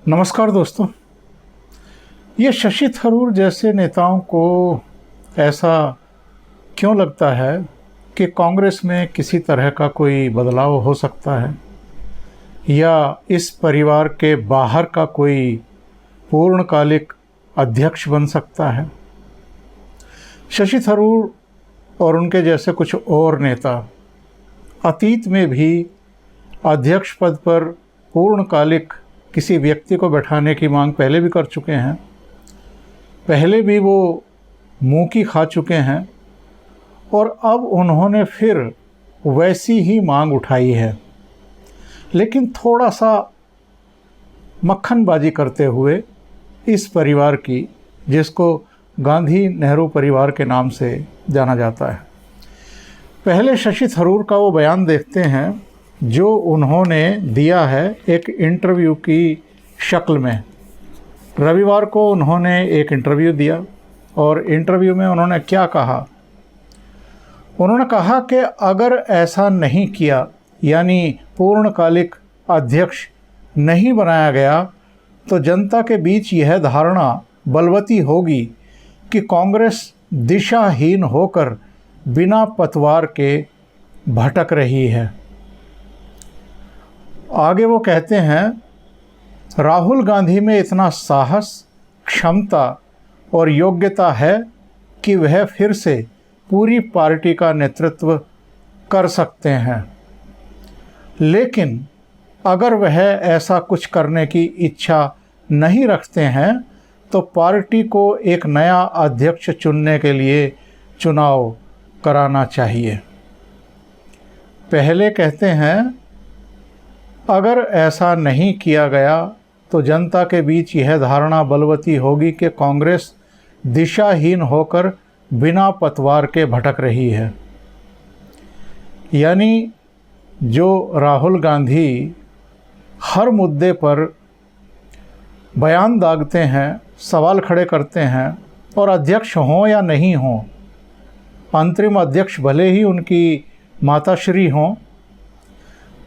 नमस्कार दोस्तों। ये शशि थरूर जैसे नेताओं को ऐसा क्यों लगता है कि कांग्रेस में किसी तरह का कोई बदलाव हो सकता है या इस परिवार के बाहर का कोई पूर्णकालिक अध्यक्ष बन सकता है? शशि थरूर और उनके जैसे कुछ और नेता अतीत में भी अध्यक्ष पद पर पूर्णकालिक किसी व्यक्ति को बैठाने की मांग पहले भी कर चुके हैं। पहले भी वो मुँह की खा चुके हैं और अब उन्होंने फिर वैसी ही मांग उठाई है, लेकिन थोड़ा सा मक्खनबाजी करते हुए इस परिवार की, जिसको गांधी नेहरू परिवार के नाम से जाना जाता है। पहले शशि थरूर का वो बयान देखते हैं जो उन्होंने दिया है एक इंटरव्यू की शक्ल में। रविवार को उन्होंने एक इंटरव्यू दिया और इंटरव्यू में उन्होंने क्या कहा? उन्होंने कहा कि अगर ऐसा नहीं किया, यानी पूर्णकालिक अध्यक्ष नहीं बनाया गया, तो जनता के बीच यह धारणा बलवती होगी कि कांग्रेस दिशाहीन होकर बिना पतवार के भटक रही है। आगे वो कहते हैं, राहुल गांधी में इतना साहस, क्षमता और योग्यता है कि वह फिर से पूरी पार्टी का नेतृत्व कर सकते हैं, लेकिन अगर वह ऐसा कुछ करने की इच्छा नहीं रखते हैं तो पार्टी को एक नया अध्यक्ष चुनने के लिए चुनाव कराना चाहिए। पहले कहते हैं, अगर ऐसा नहीं किया गया तो जनता के बीच यह धारणा बलवती होगी कि कांग्रेस दिशाहीन होकर बिना पतवार के भटक रही है। यानी जो राहुल गांधी हर मुद्दे पर बयान दागते हैं, सवाल खड़े करते हैं, और अध्यक्ष हों या नहीं हों, अंतरिम अध्यक्ष भले ही उनकी माताश्री हों,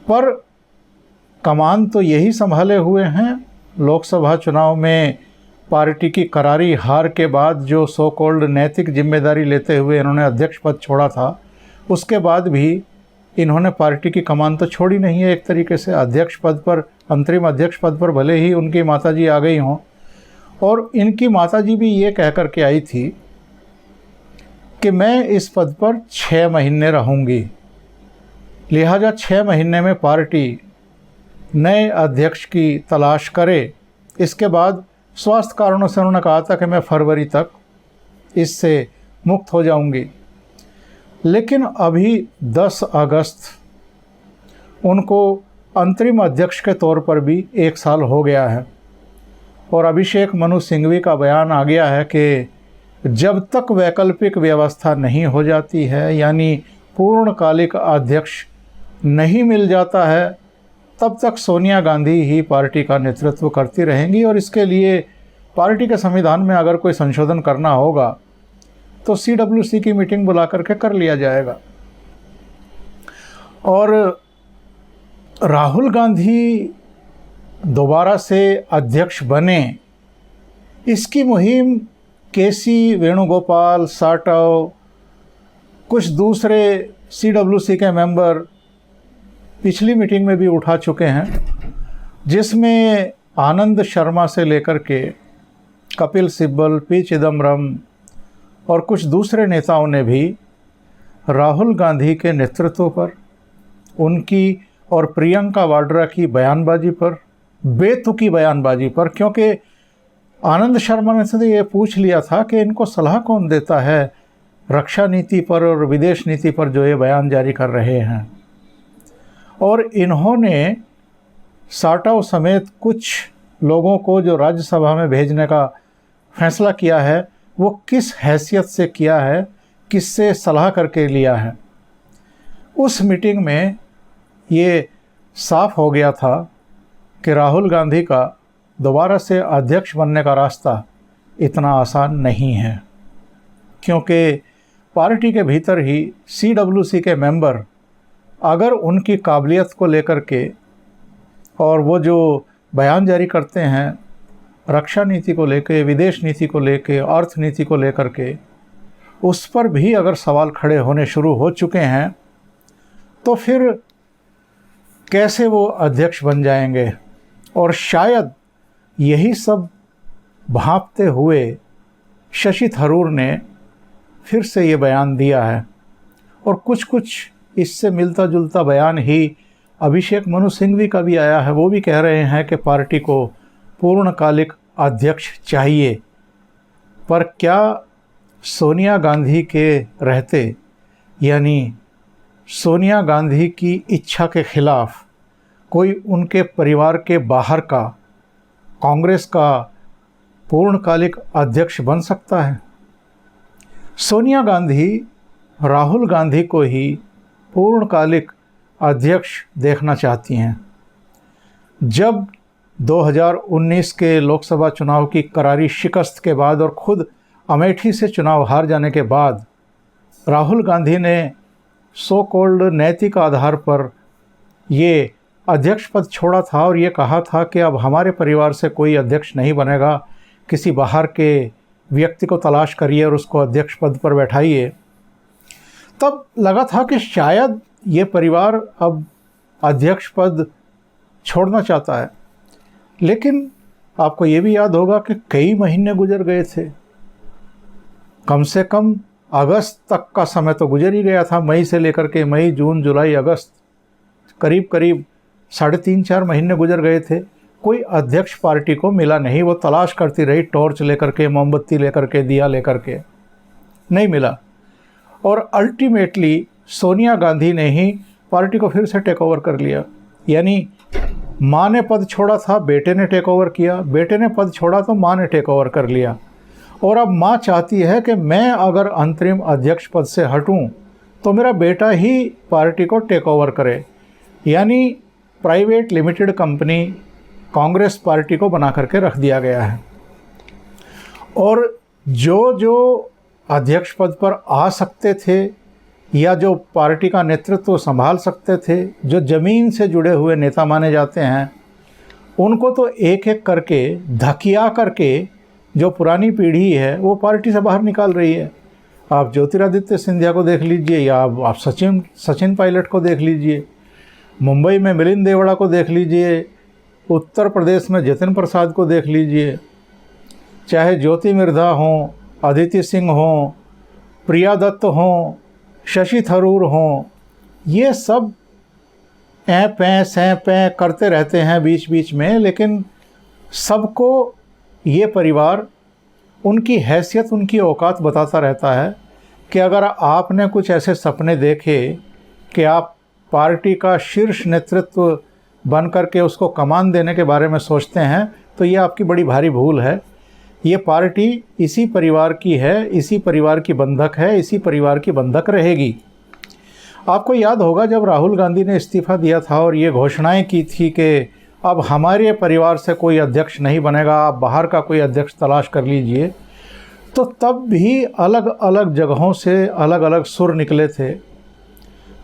पर कमान तो यही संभाले हुए हैं। लोकसभा चुनाव में पार्टी की करारी हार के बाद जो सो कॉल्ड नैतिक जिम्मेदारी लेते हुए इन्होंने अध्यक्ष पद छोड़ा था, उसके बाद भी इन्होंने पार्टी की कमान तो छोड़ी नहीं है। एक तरीके से अध्यक्ष पद पर, अंतरिम अध्यक्ष पद पर भले ही उनकी माताजी आ गई हों, और इनकी माताजी भी ये कह कर के आई थी कि मैं इस पद पर 6 महीने रहूँगी, लिहाजा 6 महीने में पार्टी नए अध्यक्ष की तलाश करे। इसके बाद स्वास्थ्य कारणों से उन्होंने कहा था कि मैं फरवरी तक इससे मुक्त हो जाऊंगी, लेकिन अभी 10 अगस्त उनको अंतरिम अध्यक्ष के तौर पर भी 1 साल हो गया है, और अभिषेक मनु सिंघवी का बयान आ गया है कि जब तक वैकल्पिक व्यवस्था नहीं हो जाती है, यानी पूर्णकालिक अध्यक्ष नहीं मिल जाता है, तब तक सोनिया गांधी ही पार्टी का नेतृत्व करती रहेंगी, और इसके लिए पार्टी के संविधान में अगर कोई संशोधन करना होगा तो CWC की मीटिंग बुला करके कर लिया जाएगा। और राहुल गांधी दोबारा से अध्यक्ष बने, इसकी मुहिम केसी वेणुगोपाल, साटव, कुछ दूसरे CWC के मेंबर पिछली मीटिंग में भी उठा चुके हैं, जिसमें आनंद शर्मा से लेकर के कपिल सिब्बल, पी चिदम्बरम और कुछ दूसरे नेताओं ने भी राहुल गांधी के नेतृत्व पर, उनकी और प्रियंका वाड्रा की बयानबाजी पर, बेतुकी बयानबाजी पर, क्योंकि आनंद शर्मा ने से ये पूछ लिया था कि इनको सलाह कौन देता है रक्षा नीति पर और विदेश नीति पर जो ये बयान जारी कर रहे हैं, और इन्होंने साटव समेत कुछ लोगों को जो राज्यसभा में भेजने का फैसला किया है, वो किस हैसियत से किया है, किससे सलाह करके लिया है। उस मीटिंग में ये साफ हो गया था कि राहुल गांधी का दोबारा से अध्यक्ष बनने का रास्ता इतना आसान नहीं है, क्योंकि पार्टी के भीतर ही CWC के मेंबर अगर उनकी काबिलियत को लेकर के और वो जो बयान जारी करते हैं रक्षा नीति को लेके, विदेश नीति को लेके, अर्थ नीति को लेकर के, उस पर भी अगर सवाल खड़े होने शुरू हो चुके हैं तो फिर कैसे वो अध्यक्ष बन जाएंगे। और शायद यही सब भांपते हुए शशि थरूर ने फिर से ये बयान दिया है। और कुछ इससे मिलता जुलता बयान ही अभिषेक मनु सिंघवी का भी आया है। वो भी कह रहे हैं कि पार्टी को पूर्णकालिक अध्यक्ष चाहिए। पर क्या सोनिया गांधी के रहते, यानी सोनिया गांधी की इच्छा के खिलाफ कोई उनके परिवार के बाहर का कांग्रेस का पूर्णकालिक अध्यक्ष बन सकता है? सोनिया गांधी राहुल गांधी को ही पूर्णकालिक अध्यक्ष देखना चाहती हैं। जब 2019 के लोकसभा चुनाव की करारी शिकस्त के बाद और खुद अमेठी से चुनाव हार जाने के बाद राहुल गांधी ने सो कॉल्ड नैतिक आधार पर ये अध्यक्ष पद छोड़ा था और ये कहा था कि अब हमारे परिवार से कोई अध्यक्ष नहीं बनेगा, किसी बाहर के व्यक्ति को तलाश करिए और उसको अध्यक्ष पद पर बैठाइए। तब लगा था कि शायद ये परिवार अब अध्यक्ष पद छोड़ना चाहता है। लेकिन आपको ये भी याद होगा कि कई महीने गुजर गए थे, कम से कम अगस्त तक का समय तो गुजर ही गया था। मई से लेकर के मई, जून, जुलाई, अगस्त, करीब 3.5-4 महीने गुजर गए थे। कोई अध्यक्ष पार्टी को मिला नहीं। वो तलाश करती रही, टॉर्च लेकर के, मोमबत्ती लेकर के, दिया लेकर के, नहीं मिला। और अल्टीमेटली सोनिया गांधी ने ही पार्टी को फिर से टेक ओवर कर लिया। यानी माँ ने पद छोड़ा था, बेटे ने टेक ओवर किया, बेटे ने पद छोड़ा तो माँ ने टेक ओवर कर लिया। और अब माँ चाहती है कि मैं अगर अंतरिम अध्यक्ष पद से हटूं तो मेरा बेटा ही पार्टी को टेक ओवर करे। यानी private limited company Congress party को बना करके रख दिया गया है। और जो अध्यक्ष पद पर आ सकते थे या जो पार्टी का नेतृत्व संभाल सकते थे, जो ज़मीन से जुड़े हुए नेता माने जाते हैं, उनको तो एक एक करके धकिया करके जो पुरानी पीढ़ी है वो पार्टी से बाहर निकाल रही है। आप ज्योतिरादित्य सिंधिया को देख लीजिए या आप सचिन पायलट को देख लीजिए, मुंबई में मिलिंद देवड़ा को देख लीजिए, उत्तर प्रदेश में जतिन प्रसाद को देख लीजिए, चाहे ज्योति मिर्धा हों, अदिति सिंह हों, प्रिया दत्त हों, शशि थरूर हों, ये सब ऐं पैं करते रहते हैं बीच बीच में। लेकिन सबको ये परिवार उनकी हैसियत, उनकी औकात बताता रहता है कि अगर आपने कुछ ऐसे सपने देखे कि आप पार्टी का शीर्ष नेतृत्व बन कर के उसको कमान देने के बारे में सोचते हैं तो ये आपकी बड़ी भारी भूल है। ये पार्टी इसी परिवार की है, इसी परिवार की बंधक है, इसी परिवार की बंधक रहेगी। आपको याद होगा जब राहुल गांधी ने इस्तीफ़ा दिया था और ये घोषणाएं की थी कि अब हमारे परिवार से कोई अध्यक्ष नहीं बनेगा, आप बाहर का कोई अध्यक्ष तलाश कर लीजिए, तो तब भी अलग अलग जगहों से अलग अलग सुर निकले थे।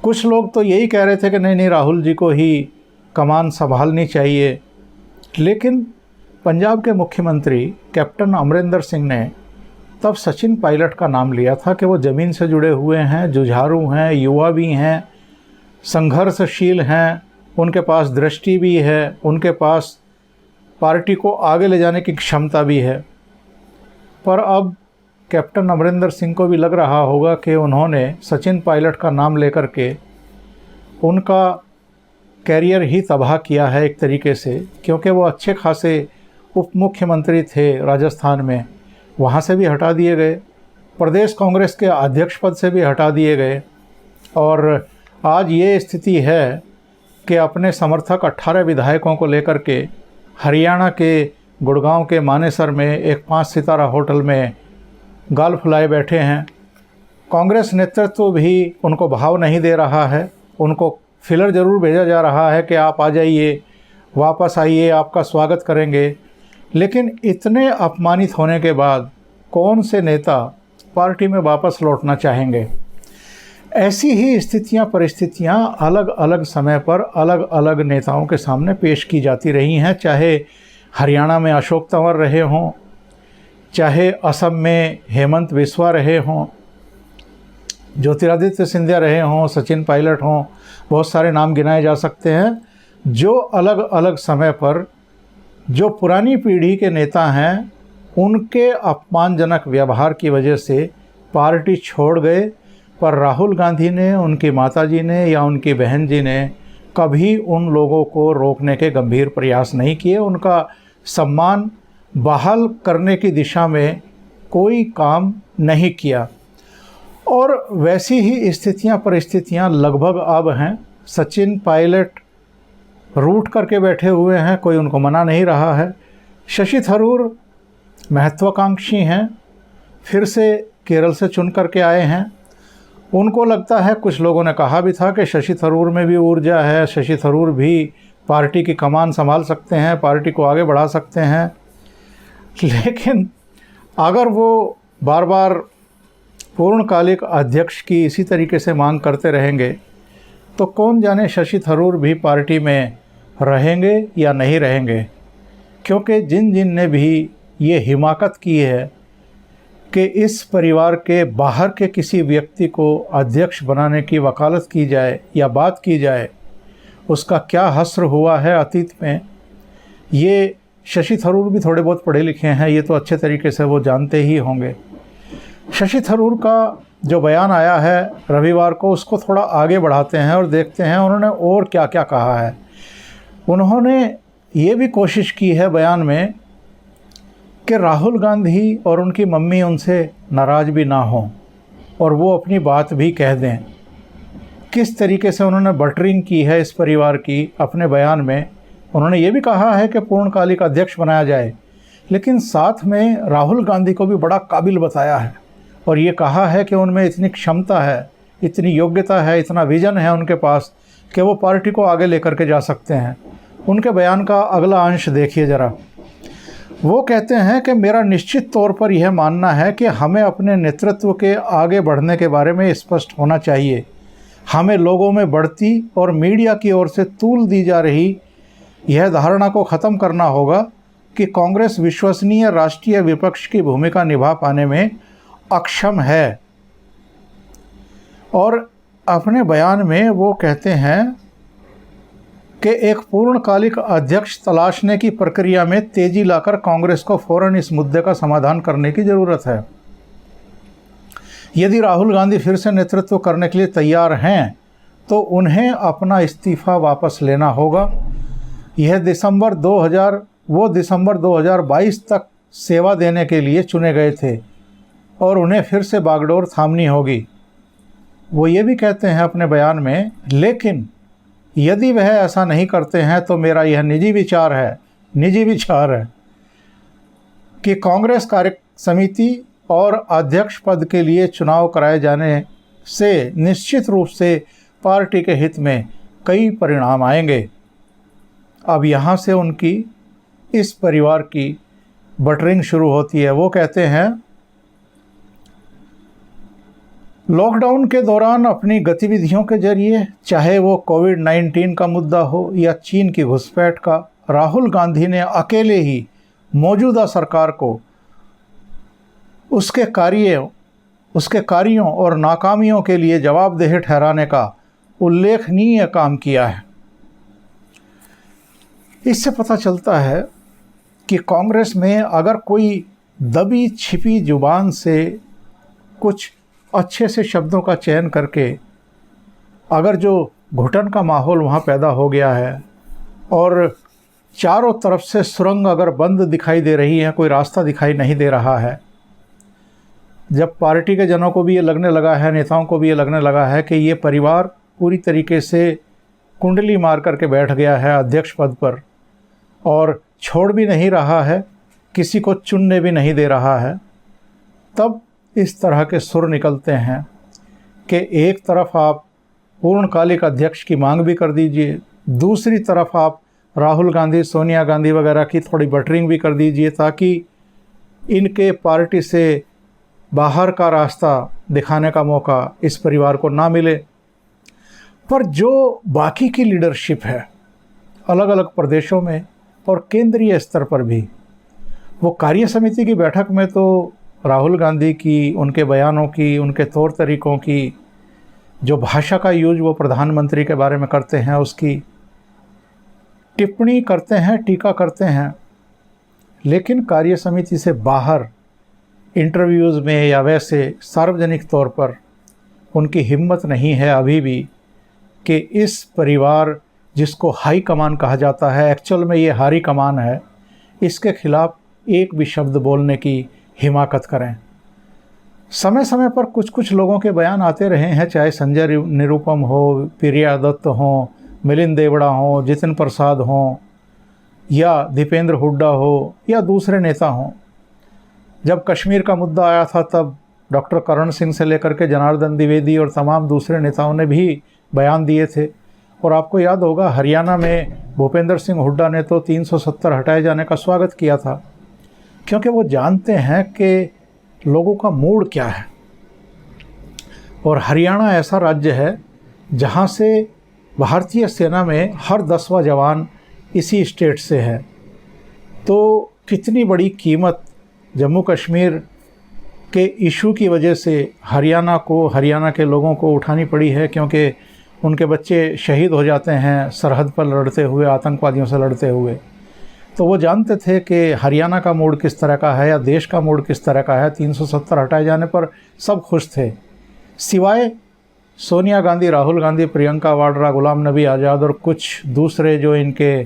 कुछ लोग तो यही कह रहे थे कि नहीं राहुल जी को ही कमान संभालनी चाहिए। लेकिन पंजाब के मुख्यमंत्री कैप्टन अमरिंदर सिंह ने तब सचिन पायलट का नाम लिया था कि वो ज़मीन से जुड़े हुए हैं, जुझारू हैं, युवा भी हैं, संघर्षशील हैं, उनके पास दृष्टि भी है, उनके पास पार्टी को आगे ले जाने की क्षमता भी है। पर अब कैप्टन अमरिंदर सिंह को भी लग रहा होगा कि उन्होंने सचिन पायलट का नाम लेकर के उनका कैरियर ही तबाह किया है एक तरीके से, क्योंकि वो अच्छे खासे उप मुख्यमंत्री थे राजस्थान में, वहाँ से भी हटा दिए गए, प्रदेश कांग्रेस के अध्यक्ष पद से भी हटा दिए गए। और आज ये स्थिति है कि अपने समर्थक 18 विधायकों को लेकर के हरियाणा के गुड़गांव के मानेसर में एक 5 सितारा होटल में गाल फुलाए बैठे हैं। कांग्रेस नेतृत्व भी उनको भाव नहीं दे रहा है, उनको फिलर ज़रूर भेजा जा रहा है कि आप आ जाइए, वापस आइए, आपका स्वागत करेंगे। लेकिन इतने अपमानित होने के बाद कौन से नेता पार्टी में वापस लौटना चाहेंगे? ऐसी ही स्थितियां परिस्थितियां अलग अलग समय पर अलग अलग नेताओं के सामने पेश की जाती रही हैं, चाहे हरियाणा में अशोक तंवर रहे हों, चाहे असम में हेमंत बिस्वा रहे हों, ज्योतिरादित्य सिंधिया रहे हों, सचिन पायलट हों, बहुत सारे नाम गिनाए जा सकते हैं, जो अलग अलग समय पर जो पुरानी पीढ़ी के नेता हैं उनके अपमानजनक व्यवहार की वजह से पार्टी छोड़ गए। पर राहुल गांधी ने, उनकी माताजी ने या उनकी बहन जी ने कभी उन लोगों को रोकने के गंभीर प्रयास नहीं किए, उनका सम्मान बहाल करने की दिशा में कोई काम नहीं किया। और वैसी ही स्थितियां परिस्थितियां लगभग अब हैं। सचिन पायलट रूठ करके बैठे हुए हैं, कोई उनको मना नहीं रहा है। शशि थरूर महत्वाकांक्षी हैं, फिर से केरल से चुन करके आए हैं। उनको लगता है, कुछ लोगों ने कहा भी था कि शशि थरूर में भी ऊर्जा है, शशि थरूर भी पार्टी की कमान संभाल सकते हैं, पार्टी को आगे बढ़ा सकते हैं। लेकिन अगर वो बार बार पूर्णकालिक अध्यक्ष की इसी तरीके से मांग करते रहेंगे तो कौन जाने शशि थरूर भी पार्टी में रहेंगे या नहीं रहेंगे। क्योंकि जिन जिन ने भी ये हिमाकत की है कि इस परिवार के बाहर के किसी व्यक्ति को अध्यक्ष बनाने की वकालत की जाए या बात की जाए, उसका क्या हश्र हुआ है अतीत में, ये शशि थरूर भी थोड़े बहुत पढ़े लिखे हैं, ये तो अच्छे तरीके से वो जानते ही होंगे। शशि थरूर का जो बयान आया है रविवार को, उसको थोड़ा आगे बढ़ाते हैं और देखते हैं उन्होंने और क्या क्या कहा है। उन्होंने ये भी कोशिश की है बयान में कि राहुल गांधी और उनकी मम्मी उनसे नाराज़ भी ना हों और वो अपनी बात भी कह दें। किस तरीके से उन्होंने बटरिंग की है इस परिवार की अपने बयान में। उन्होंने ये भी कहा है कि पूर्णकालिक अध्यक्ष बनाया जाए, लेकिन साथ में राहुल गांधी को भी बड़ा काबिल बताया है और ये कहा है कि उनमें इतनी क्षमता है, इतनी योग्यता है, इतना विज़न है उनके पास कि वो पार्टी को आगे लेकर के जा सकते हैं। उनके बयान का अगला अंश देखिए ज़रा। वो कहते हैं कि मेरा निश्चित तौर पर यह मानना है कि हमें अपने नेतृत्व के आगे बढ़ने के बारे में स्पष्ट होना चाहिए। हमें लोगों में बढ़ती और मीडिया की ओर से तूल दी जा रही यह धारणा को ख़त्म करना होगा कि कांग्रेस विश्वसनीय राष्ट्रीय विपक्ष की भूमिका निभा पाने में अक्षम है। और अपने बयान में वो कहते हैं कि एक पूर्णकालिक अध्यक्ष तलाशने की प्रक्रिया में तेजी लाकर कांग्रेस को फौरन इस मुद्दे का समाधान करने की ज़रूरत है। यदि राहुल गांधी फिर से नेतृत्व करने के लिए तैयार हैं तो उन्हें अपना इस्तीफ़ा वापस लेना होगा। यह दिसंबर 2022 तक सेवा देने के लिए चुने गए थे और उन्हें फिर से बागडोर थामनी होगी। वो ये भी कहते हैं अपने बयान में, लेकिन यदि वह ऐसा नहीं करते हैं तो मेरा यह निजी विचार है कि कांग्रेस कार्य समिति और अध्यक्ष पद के लिए चुनाव कराए जाने से निश्चित रूप से पार्टी के हित में कई परिणाम आएंगे। अब यहाँ से उनकी इस परिवार की बटरिंग शुरू होती है। वो कहते हैं, लॉकडाउन के दौरान अपनी गतिविधियों के जरिए, चाहे वो कोविड-19 का मुद्दा हो या चीन की घुसपैठ का, राहुल गांधी ने अकेले ही मौजूदा सरकार को उसके कार्यों और नाकामियों के लिए जवाबदेह ठहराने का उल्लेखनीय काम किया है। इससे पता चलता है कि कांग्रेस में अगर कोई दबी छिपी जुबान से कुछ अच्छे से शब्दों का चयन करके अगर जो घुटन का माहौल वहाँ पैदा हो गया है और चारों तरफ से सुरंग अगर बंद दिखाई दे रही है, कोई रास्ता दिखाई नहीं दे रहा है, जब पार्टी के जनों को भी ये लगने लगा है, नेताओं को भी ये लगने लगा है कि ये परिवार पूरी तरीके से कुंडली मार करके बैठ गया है अध्यक्ष पद पर और छोड़ भी नहीं रहा है, किसी को चुनने भी नहीं दे रहा है, तब इस तरह के सुर निकलते हैं कि एक तरफ आप पूर्णकालिक अध्यक्ष की मांग भी कर दीजिए, दूसरी तरफ आप राहुल गांधी, सोनिया गांधी वगैरह की थोड़ी बटरिंग भी कर दीजिए ताकि इनके पार्टी से बाहर का रास्ता दिखाने का मौका इस परिवार को ना मिले। पर जो बाकी की लीडरशिप है अलग अलग प्रदेशों में और केंद्रीय स्तर पर भी, वो कार्य समिति की बैठक में तो राहुल गांधी की, उनके बयानों की, उनके तौर तरीक़ों की, जो भाषा का यूज वो प्रधानमंत्री के बारे में करते हैं उसकी टिप्पणी करते हैं, टीका करते हैं, लेकिन कार्य समिति से बाहर इंटरव्यूज़ में या वैसे सार्वजनिक तौर पर उनकी हिम्मत नहीं है अभी भी कि इस परिवार जिसको हाई कमान कहा जाता है, एक्चुअल में ये हारी कमान है, इसके खिलाफ एक भी शब्द बोलने की हिमाकत करें। समय समय पर कुछ कुछ लोगों के बयान आते रहे हैं, चाहे संजय निरुपम हो, प्रिया दत्त हो, मिलिंद देवड़ा हो, जितिन प्रसाद हो, या दीपेंद्र हुड्डा हो, या दूसरे नेता हों। जब कश्मीर का मुद्दा आया था तब डॉक्टर करण सिंह से लेकर के जनार्दन द्विवेदी और तमाम दूसरे नेताओं ने भी बयान दिए थे। और आपको याद होगा हरियाणा में भूपेंद्र सिंह हुड्डा ने तो 370 हटाए जाने का स्वागत किया था, क्योंकि वो जानते हैं कि लोगों का मूड क्या है। और हरियाणा ऐसा राज्य है जहाँ से भारतीय सेना में हर 10वां जवान इसी स्टेट से है। तो कितनी बड़ी कीमत जम्मू कश्मीर के इशू की वजह से हरियाणा के लोगों को उठानी पड़ी है, क्योंकि उनके बच्चे शहीद हो जाते हैं सरहद पर लड़ते हुए, आतंकवादियों से लड़ते हुए। तो वो जानते थे कि हरियाणा का मूड किस तरह का है या देश का मूड किस तरह का है। 370 हटाए जाने पर सब खुश थे, सिवाय सोनिया गांधी, राहुल गांधी, प्रियंका वाड्रा, गुलाम नबी आज़ाद और कुछ दूसरे जो इनके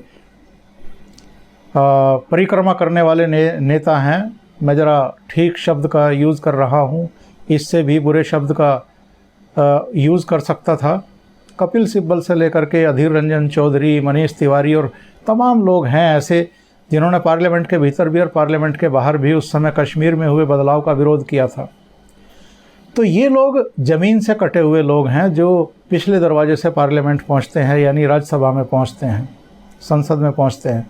परिक्रमा करने वाले नेता हैं। मैं ज़रा ठीक शब्द का यूज़ कर रहा हूँ, इससे भी बुरे शब्द का यूज़ कर सकता था। कपिल सिब्बल से लेकर के अधीर रंजन चौधरी, मनीष तिवारी और तमाम लोग हैं ऐसे जिन्होंने पार्लियामेंट के भीतर भी और पार्लियामेंट के बाहर भी उस समय कश्मीर में हुए बदलाव का विरोध किया था। तो ये लोग ज़मीन से कटे हुए लोग हैं जो पिछले दरवाजे से पार्लियामेंट पहुंचते हैं, यानी राज्यसभा में पहुंचते हैं, संसद में पहुंचते हैं।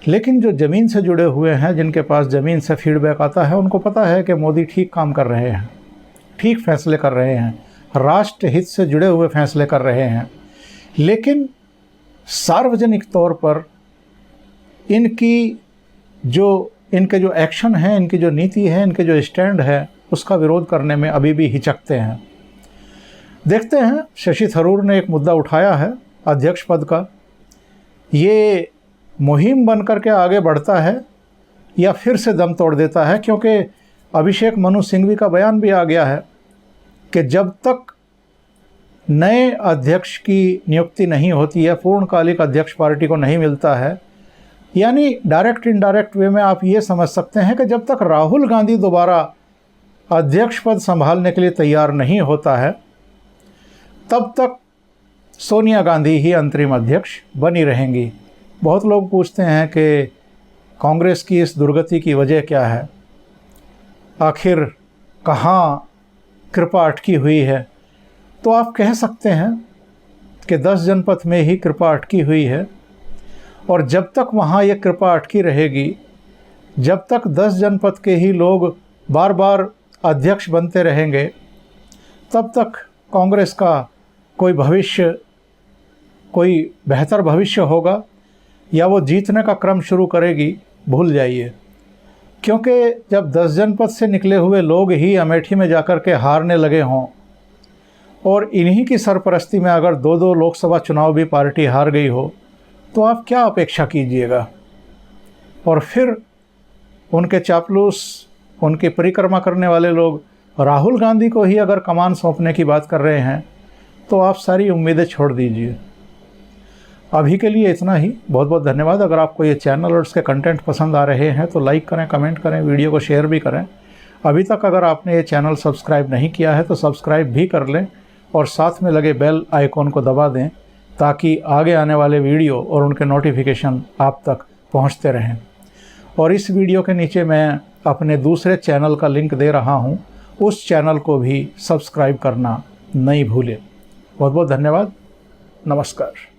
लेकिन जो ज़मीन से जुड़े हुए हैं, जिनके पास ज़मीन से फीडबैक आता है, उनको पता है कि मोदी ठीक काम कर रहे हैं, ठीक फैसले कर रहे हैं, राष्ट्र हित से जुड़े हुए फैसले कर रहे हैं। लेकिन सार्वजनिक तौर पर इनके जो एक्शन है, इनकी जो नीति है, इनके जो स्टैंड है, उसका विरोध करने में अभी भी हिचकते हैं। देखते हैं, शशि थरूर ने एक मुद्दा उठाया है अध्यक्ष पद का, ये मुहिम बन करके आगे बढ़ता है या फिर से दम तोड़ देता है, क्योंकि अभिषेक मनु सिंघवी का बयान भी आ गया है कि जब तक नए अध्यक्ष की नियुक्ति नहीं होती है, पूर्णकालिक अध्यक्ष पार्टी को नहीं मिलता है, यानी डायरेक्ट इनडायरेक्ट वे में आप ये समझ सकते हैं कि जब तक राहुल गांधी दोबारा अध्यक्ष पद संभालने के लिए तैयार नहीं होता है, तब तक सोनिया गांधी ही अंतरिम अध्यक्ष बनी रहेंगी। बहुत लोग पूछते हैं कि कांग्रेस की इस दुर्गति की वजह क्या है, आखिर कहाँ कृपा अटकी हुई है। तो आप कह सकते हैं कि 10 जनपद में ही कृपा अटकी हुई है, और जब तक वहाँ ये कृपा अटकी रहेगी, जब तक 10 जनपद के ही लोग बार बार अध्यक्ष बनते रहेंगे, तब तक कांग्रेस का कोई बेहतर भविष्य होगा या वो जीतने का क्रम शुरू करेगी, भूल जाइए। क्योंकि जब 10 जनपद से निकले हुए लोग ही अमेठी में जाकर के हारने लगे हों और इन्हीं की सरपरस्ती में अगर 2-2 लोकसभा चुनाव भी पार्टी हार गई हो, तो आप क्या अपेक्षा कीजिएगा। और फिर उनके चापलूस, उनकी परिक्रमा करने वाले लोग राहुल गांधी को ही अगर कमान सौंपने की बात कर रहे हैं, तो आप सारी उम्मीदें छोड़ दीजिए। अभी के लिए इतना ही। बहुत बहुत धन्यवाद। अगर आपको ये चैनल और उसके कंटेंट पसंद आ रहे हैं तो लाइक करें, कमेंट करें, वीडियो को शेयर भी करें। अभी तक अगर आपने ये चैनल सब्सक्राइब नहीं किया है तो सब्सक्राइब भी कर लें और साथ में लगे बेल आइकॉन को दबा दें, ताकि आगे आने वाले वीडियो और उनके नोटिफिकेशन आप तक पहुंचते रहें। और इस वीडियो के नीचे मैं अपने दूसरे चैनल का लिंक दे रहा हूं, उस चैनल को भी सब्सक्राइब करना नहीं भूलें। बहुत बहुत धन्यवाद। नमस्कार।